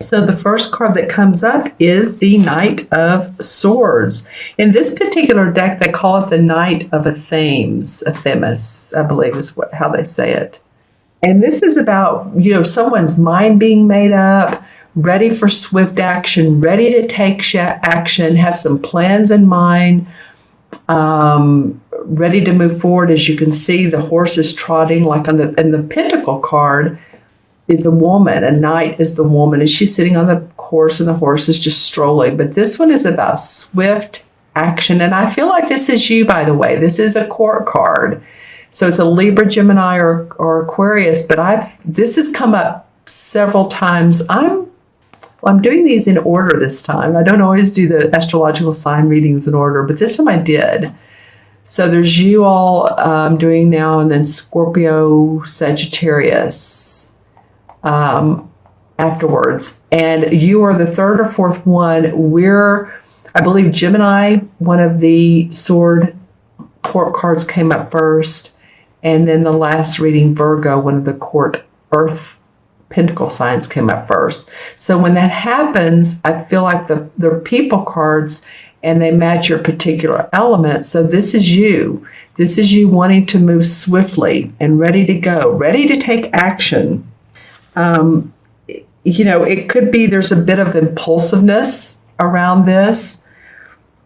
So the first card that comes up is the Knight of Swords. In this particular deck, they call it the Knight of Themis, I believe is how they say it. And this is about, someone's mind being made up, ready for swift action, ready to take action, have some plans in mind, ready to move forward. As you can see, the horse is trotting, like in the Pentacle card. It's a woman. A knight is the woman, and she's sitting on the horse, and the horse is just strolling. But this one is about swift action, and I feel like this is you, by the way. This is a court card. So it's a Libra, Gemini, or Aquarius, but this has come up several times. I'm doing these in order this time. I don't always do the astrological sign readings in order, but this time I did. So there's you all doing now, and then Scorpio, Sagittarius afterwards. And you are the third or fourth one. I believe Gemini, one of the sword court cards came up first. And then the last reading, Virgo, one of the court earth pentacle signs came up first. So when that happens, I feel like they're people cards and they match your particular element. So this is you. This is you wanting to move swiftly and ready to go, ready to take action. It could be there's a bit of impulsiveness around this.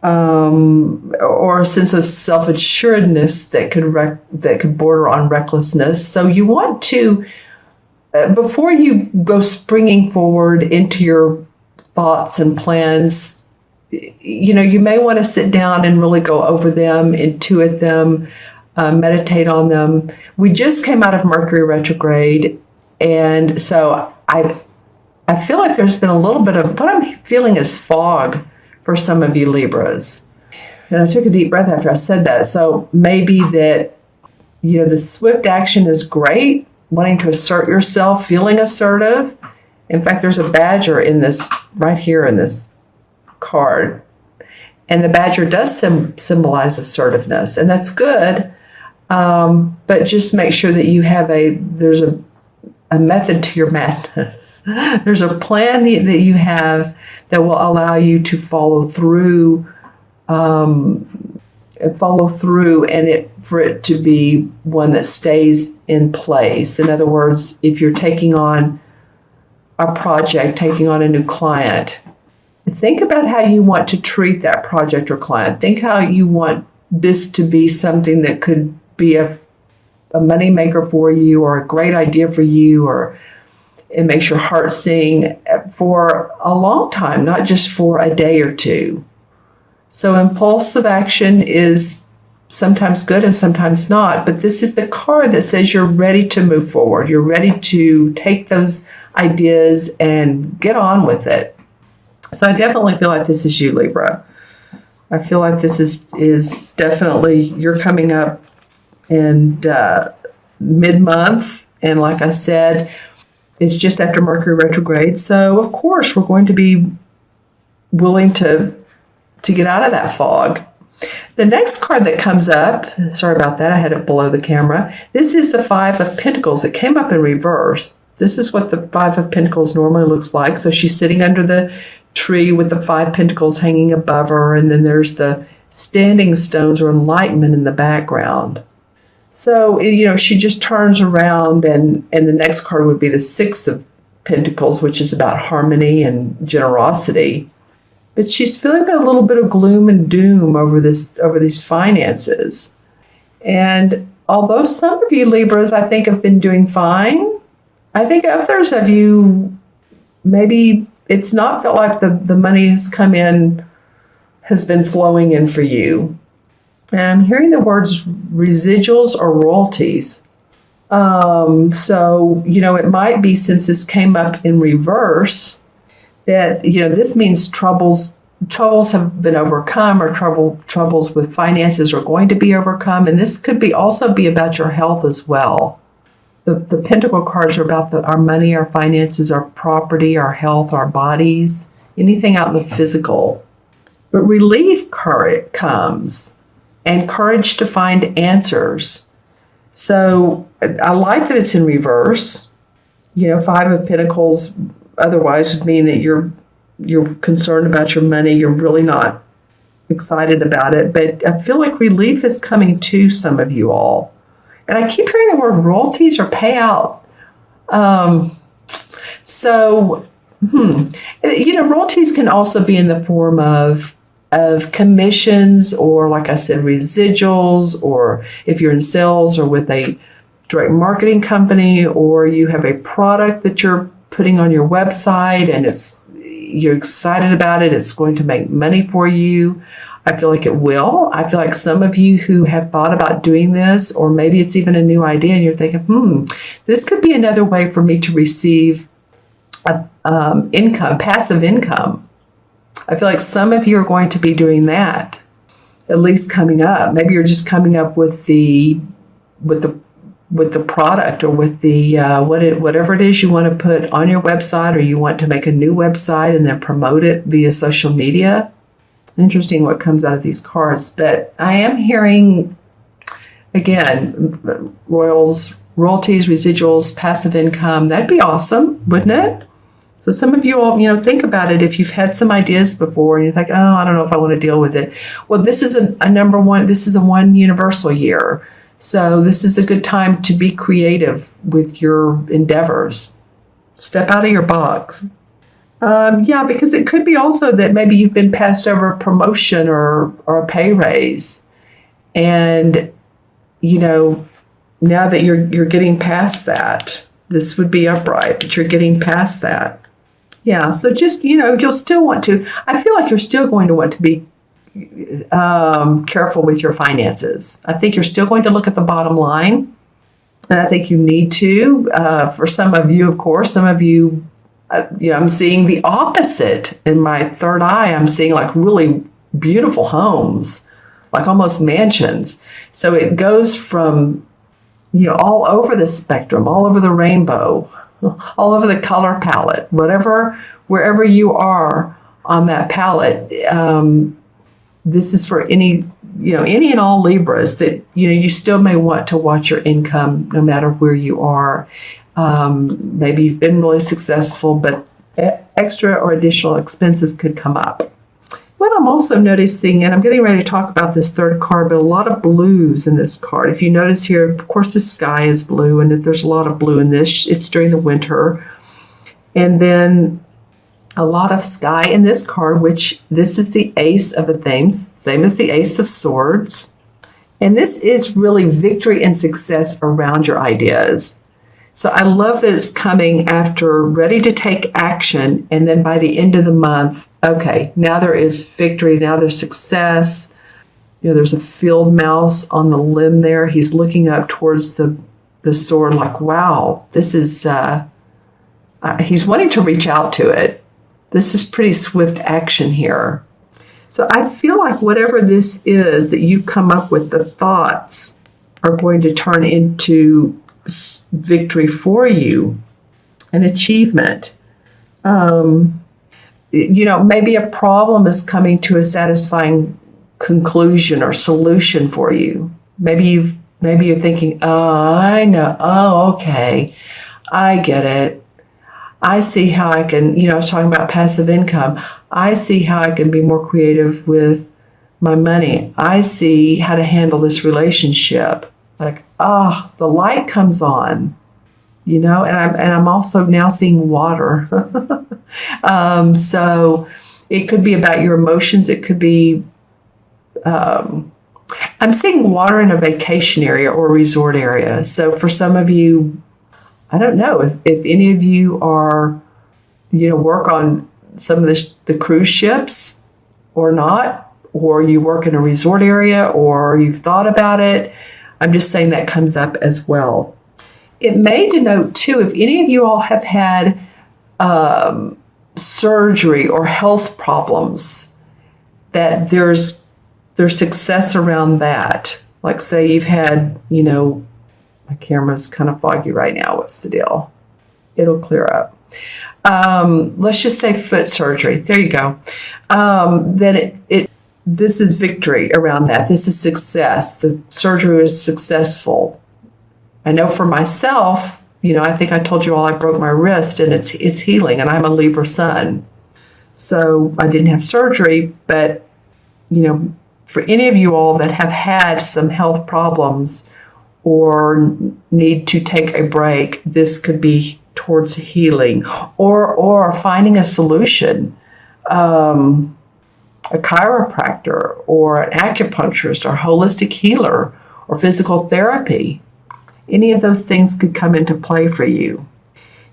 Or a sense of self-assuredness that could border on recklessness. So you want to, before you go springing forward into your thoughts and plans, you may want to sit down and really go over them, intuit them, meditate on them. We just came out of Mercury retrograde, and so I feel like there's been a little bit of what I'm feeling is fog for some of you Libras. And I took a deep breath after I said that. So maybe that, the swift action is great, wanting to assert yourself, feeling assertive. In fact, there's a badger in this, right here in this card. And the badger does symbolize assertiveness, and that's good. But just make sure that you have there's a method to your madness. There's a plan that you have that will allow you to follow through, and for it to be one that stays in place. In other words, if you're taking on a project, taking on a new client, think about how you want to treat that project or client. Think how you want this to be something that could be a moneymaker for you, or a great idea for you, or it makes your heart sing for a long time, not just for a day or two. So impulsive action is sometimes good and sometimes not, but this is the card that says you're ready to move forward. You're ready to take those ideas and get on with it. So I definitely feel like this is you, Libra. I feel like this is definitely, you're coming up in mid-month, and like I said, it's just after Mercury retrograde. So, of course, we're going to be willing to get out of that fog. The next card that comes up, sorry about that, I had it below the camera. This is the Five of Pentacles. It came up in reverse. This is what the Five of Pentacles normally looks like. So she's sitting under the tree with the 5 pentacles hanging above her, and then there's the standing stones or enlightenment in the background. So, she just turns around, and the next card would be the 6 of Pentacles, which is about harmony and generosity. But she's feeling a little bit of gloom and doom over these finances. And although some of you Libras, I think, have been doing fine, I think others of you, maybe it's not felt like the money has been flowing in for you. And I'm hearing the words residuals or royalties. So, it might be, since this came up in reverse, that, this means troubles have been overcome, or troubles with finances are going to be overcome. And this could also be about your health as well. The Pentacle cards are about our money, our finances, our property, our health, our bodies, anything out in the physical. But relief comes, and courage to find answers. So I like that it's in reverse. 5 of Pentacles otherwise would mean that you're concerned about your money. You're really not excited about it. But I feel like relief is coming to some of you all. And I keep hearing the word royalties or payout. Royalties can also be in the form of commissions, or like I said, residuals, or if you're in sales or with a direct marketing company, or you have a product that you're putting on your website and you're excited about it, it's going to make money for you. I feel like it will. I feel like some of you who have thought about doing this, or maybe it's even a new idea and you're thinking, this could be another way for me to receive income, passive income. I feel like some of you are going to be doing that, at least coming up. Maybe you're just coming up with the product, or with the whatever it is you want to put on your website, or you want to make a new website and then promote it via social media. Interesting what comes out of these cards. But I am hearing, again, royalties, residuals, passive income. That'd be awesome, wouldn't it? So some of you all, think about it. If you've had some ideas before and you're like, I don't know if I want to deal with it. Well, this is a number one. This is a one universal year. So this is a good time to be creative with your endeavors. Step out of your box. Because it could be also that maybe you've been passed over a promotion or a pay raise. And, now that you're getting past that, this would be upright, but you're getting past that. Yeah, so just, you'll still want to, I feel like you're still going to want to be careful with your finances. I think you're still going to look at the bottom line. And I think you need to. For some of you, of course, some of you, I'm seeing the opposite in my third eye. I'm seeing like really beautiful homes, like almost mansions. So it goes from, all over the spectrum, all over the rainbow, all over the color palette, wherever you are on that palette. This is for any and all Libras that, you still may want to watch your income no matter where you are. Maybe you've been really successful, but extra or additional expenses could come up. What I'm also noticing, and I'm getting ready to talk about this third card, but a lot of blues in this card. If you notice here, of course, the sky is blue, and there's a lot of blue in this. It's during the winter. And then a lot of sky in this card, which this is the Ace of the Things, same as the Ace of Swords. And this is really victory and success around your ideas. So I love that it's coming after ready to take action. And then by the end of the month, okay, now there is victory. Now there's success. There's a field mouse on the limb there. He's looking up towards the sword like, wow, this is, he's wanting to reach out to it. This is pretty swift action here. So I feel like whatever this is that you come up with, the thoughts are going to turn into victory for you, an achievement. Maybe a problem is coming to a satisfying conclusion or solution for you. Maybe you're thinking, I know. Oh, okay. I get it. I see how I can, I was talking about passive income. I see how I can be more creative with my money. I see how to handle this relationship. Like, the light comes on, and I'm also now seeing water. So it could be about your emotions. It could be, I'm seeing water in a vacation area or a resort area. So for some of you, I don't know if any of you are, work on some of the cruise ships or not, or you work in a resort area, or you've thought about it. I'm just saying that comes up as well. It may denote, too, if any of you all have had surgery or health problems, that there's success around that. Like, say you've had, my camera's kind of foggy right now. What's the deal? It'll clear up. Let's just say foot surgery. There you go. Then this is victory around that. This is success. The surgery is successful. I know for myself, I think I told you all I broke my wrist and it's healing, and I'm a Libra sun. So I didn't have surgery, but, for any of you all that have had some health problems or need to take a break, this could be towards healing or finding a solution. A chiropractor or an acupuncturist or holistic healer or physical therapy. Any of those things could come into play for you.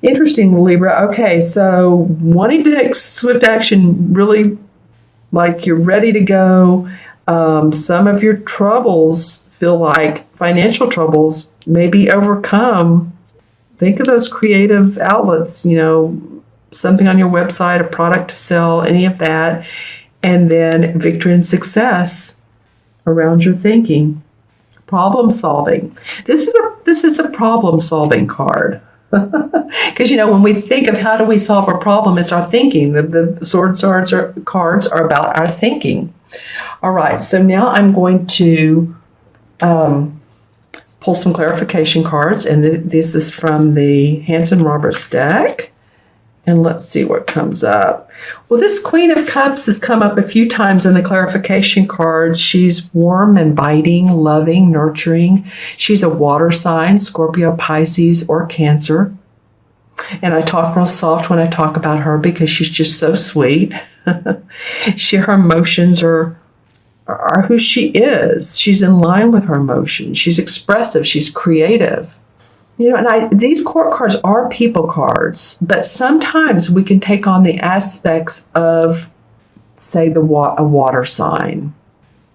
Interesting, Libra. Okay, so wanting to take swift action, really like you're ready to go. Some of your troubles feel like financial troubles may be overcome. Think of those creative outlets, something on your website, a product to sell, any of that. And then victory and success around your thinking. Problem solving. This is the problem solving card. Because, when we think of how do we solve a problem, it's our thinking. The sword cards are about our thinking. All right, so now I'm going to pull some clarification cards, and this is from the Hanson Roberts deck. And let's see what comes up. Well, this Queen of Cups has come up a few times in the clarification cards. She's warm, inviting, loving, nurturing. She's a water sign, Scorpio, Pisces, or Cancer. And I talk real soft when I talk about her because she's just so sweet. Her emotions are who she is. She's in line with her emotions. She's expressive. She's creative. These court cards are people cards, but sometimes we can take on the aspects of, say, a water sign,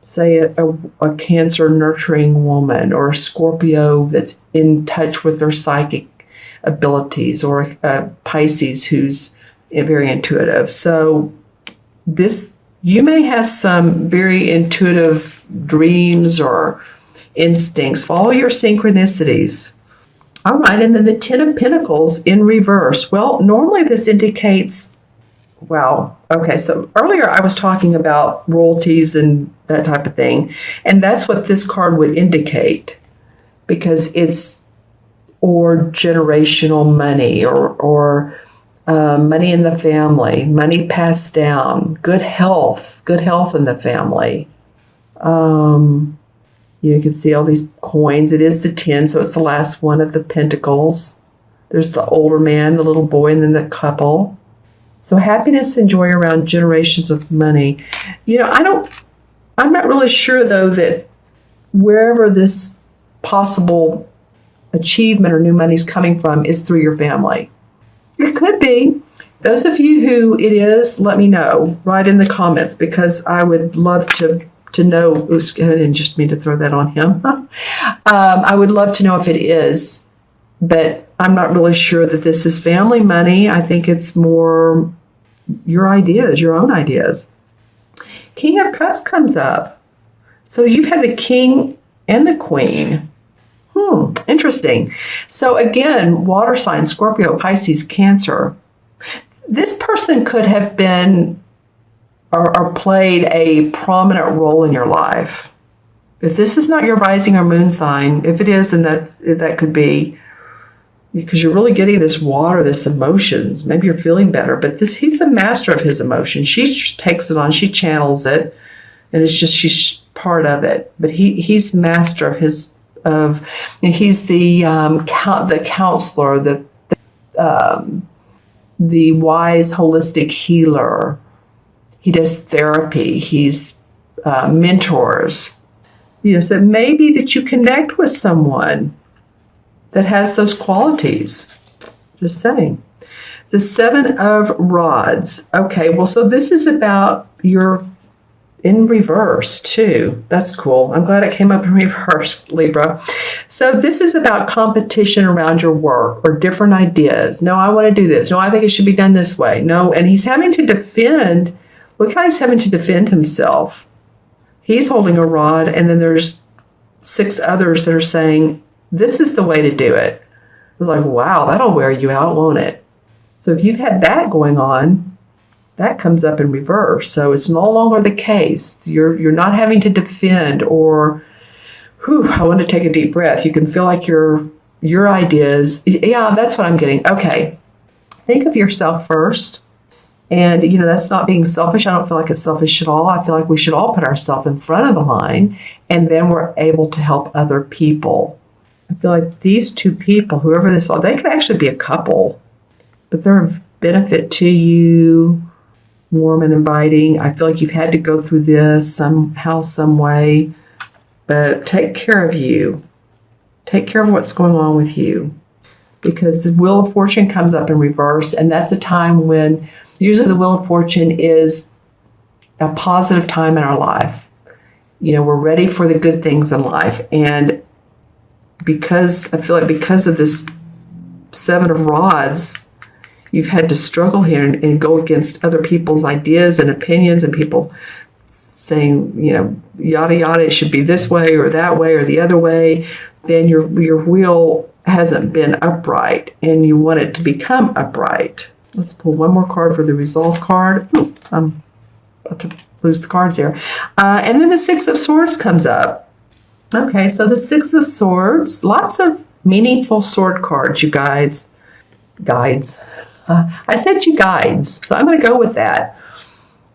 say a Cancer nurturing woman, or a Scorpio that's in touch with their psychic abilities, or a Pisces who's very intuitive. So you may have some very intuitive dreams or instincts. Follow your synchronicities. All right, and then the Ten of Pentacles in reverse. Well, normally this indicates, so earlier I was talking about royalties and that type of thing, and that's what this card would indicate, because it's or generational money or money in the family, money passed down, good health in the family. You can see all these coins. It is the 10, so it's the last one of the pentacles. There's the older man, the little boy, and then the couple. So happiness and joy around generations of money. I'm not really sure, though, that wherever this possible achievement or new money is coming from is through your family. It could be. Those of you who it is, let me know. Write in the comments, because I would love to know. Oops, I didn't just mean to throw that on him. I would love to know if it is, but I'm not really sure that this is family money. I think it's more your ideas, your own ideas. King of Cups comes up. So you've had the King and the Queen. Interesting. So again, water sign, Scorpio, Pisces, Cancer. This person could have been or played a prominent role in your life. If this is not your rising or moon sign, if it is, then that could be, because you're really getting this water, this emotions. Maybe you're feeling better, but he's the master of his emotions. She just takes it on, she channels it, and she's part of it. But he's master of his he's the counselor, the wise holistic healer. He does therapy. He's mentors. So it may be that you connect with someone that has those qualities. Just saying. The Seven of Rods. Okay, well, so this is about your in reverse too. That's cool. I'm glad it came up in reverse, Libra. So this is about competition around your work or different ideas. No, I want to do this. No, I think it should be done this way. No, and he's having to defend. Look how he's having to defend himself. He's holding a rod, and then there's 6 others that are saying, this is the way to do it. It's like, wow, that'll wear you out, won't it? So if you've had that going on, that comes up in reverse. So it's no longer the case. You're not having to defend or, I want to take a deep breath. You can feel like you're your ideas. Yeah, that's what I'm getting. Okay. Think of yourself first. And, that's not being selfish. I don't feel like it's selfish at all. I feel like we should all put ourselves in front of the line, and then we're able to help other people. I feel like these two people, whoever this are, they could actually be a couple, but they're of benefit to you, warm and inviting. I feel like you've had to go through this somehow, some way, but take care of you. Take care of what's going on with you, because the Wheel of Fortune comes up in reverse, and that's a time when usually the Wheel of Fortune is a positive time in our life. We're ready for the good things in life. And because I feel like because of this Seven of Rods, you've had to struggle here and go against other people's ideas and opinions, and people saying, yada, yada, it should be this way or that way or the other way. Then your wheel hasn't been upright, and you want it to become upright. Let's pull one more card for the Resolve card. Ooh, I'm about to lose the cards there. And then the Six of Swords comes up. Okay, so the Six of Swords, lots of meaningful sword cards, you guys. Guides. I said you guides, so I'm going to go with that.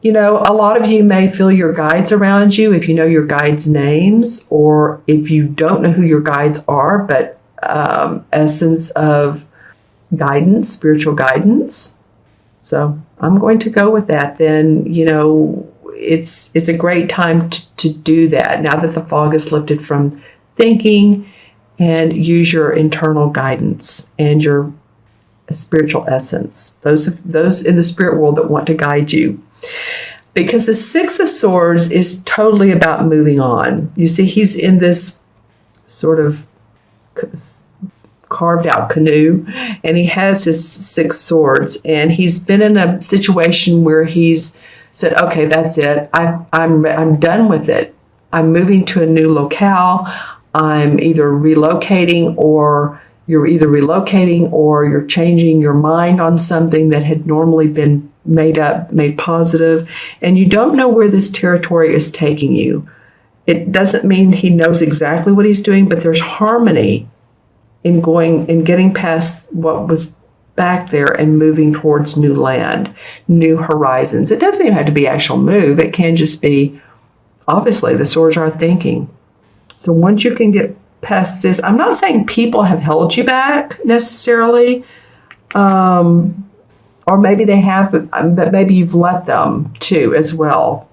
A lot of you may feel your guides around you if you know your guides' names, or if you don't know who your guides are, but essence of guidance, spiritual guidance. So I'm going to go with that. Then, it's a great time to do that now that the fog is lifted from thinking, and use your internal guidance and your spiritual essence. Those in the spirit world that want to guide you. Because the Six of Swords is totally about moving on. You see, he's in this sort of carved out canoe, and he has his six swords, and he's been in a situation where he's said, okay, that's it. I'm done with it. I'm moving to a new locale. I'm either relocating, or you're either relocating or you're changing your mind on something that had normally been made positive, and you don't know where this territory is taking you. It doesn't mean he knows exactly what he's doing, but there's harmony in going and getting past what was back there and moving towards new land, new horizons. It doesn't even have to be actual move. It can just be, obviously, the swords are thinking. So once you can get past this, I'm not saying people have held you back necessarily, or maybe they have, but maybe you've let them too as well.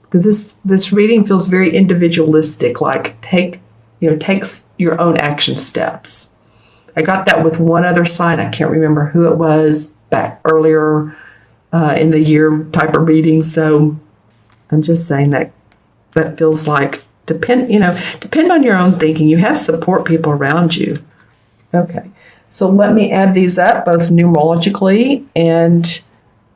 Because this reading feels very individualistic, like takes your own action steps. I got that with one other sign. I can't remember who it was back earlier in the year type of reading. So I'm just saying that feels like depend on your own thinking. You have support people around you. Okay. So let me add these up, both numerologically, and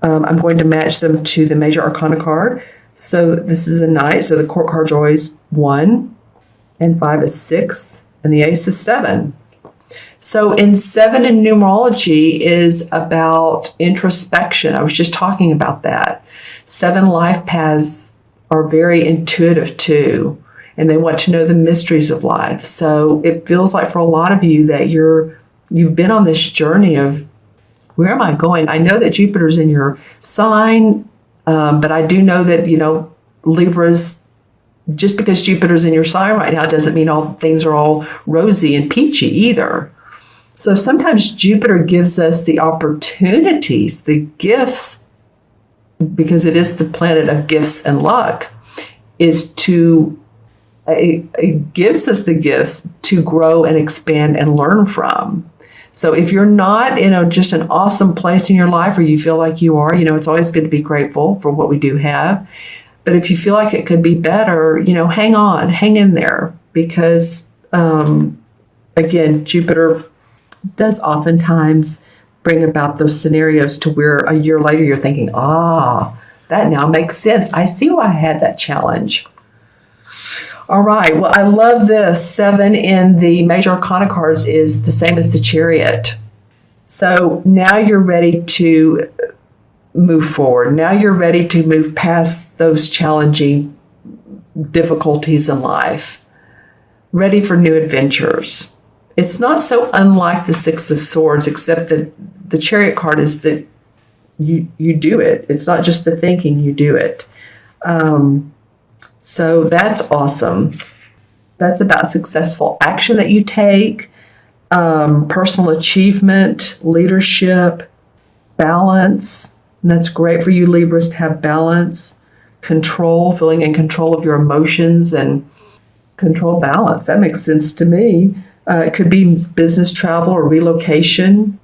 I'm going to match them to the major arcana card. So this is a Knight, so the court card's always 1, and 5 is 6, and the Ace is 7. So in 7 in numerology is about introspection. I was just talking about that. 7 life paths are very intuitive too, and they want to know the mysteries of life. So it feels like for a lot of you that you've been on this journey of, where am I going? I know that Jupiter's in your sign, but I do know that, Libra's, just because Jupiter's in your sign right now doesn't mean all things are all rosy and peachy either. So sometimes Jupiter gives us the opportunities, the gifts, because it is the planet of gifts and luck, it gives us the gifts to grow and expand and learn from. So if you're not in just an awesome place in your life, or you feel like you are, it's always good to be grateful for what we do have. But if you feel like it could be better, hang in there, because, again, Jupiter does oftentimes bring about those scenarios to where a year later you're thinking, that now makes sense. I see why I had that challenge. All right. Well, I love this. 7 in the major arcana cards is the same as the Chariot. So now you're ready to move forward. Now you're ready to move past those challenging difficulties in life. Ready for new adventures. It's not so unlike the Six of Swords, except that the Chariot card is that you do it. It's not just the thinking, you do it. So that's awesome. That's about successful action that you take, personal achievement, leadership, balance. And that's great for you Libras to have balance, control, feeling in control of your emotions and control balance. That makes sense to me. It could be business travel or relocation.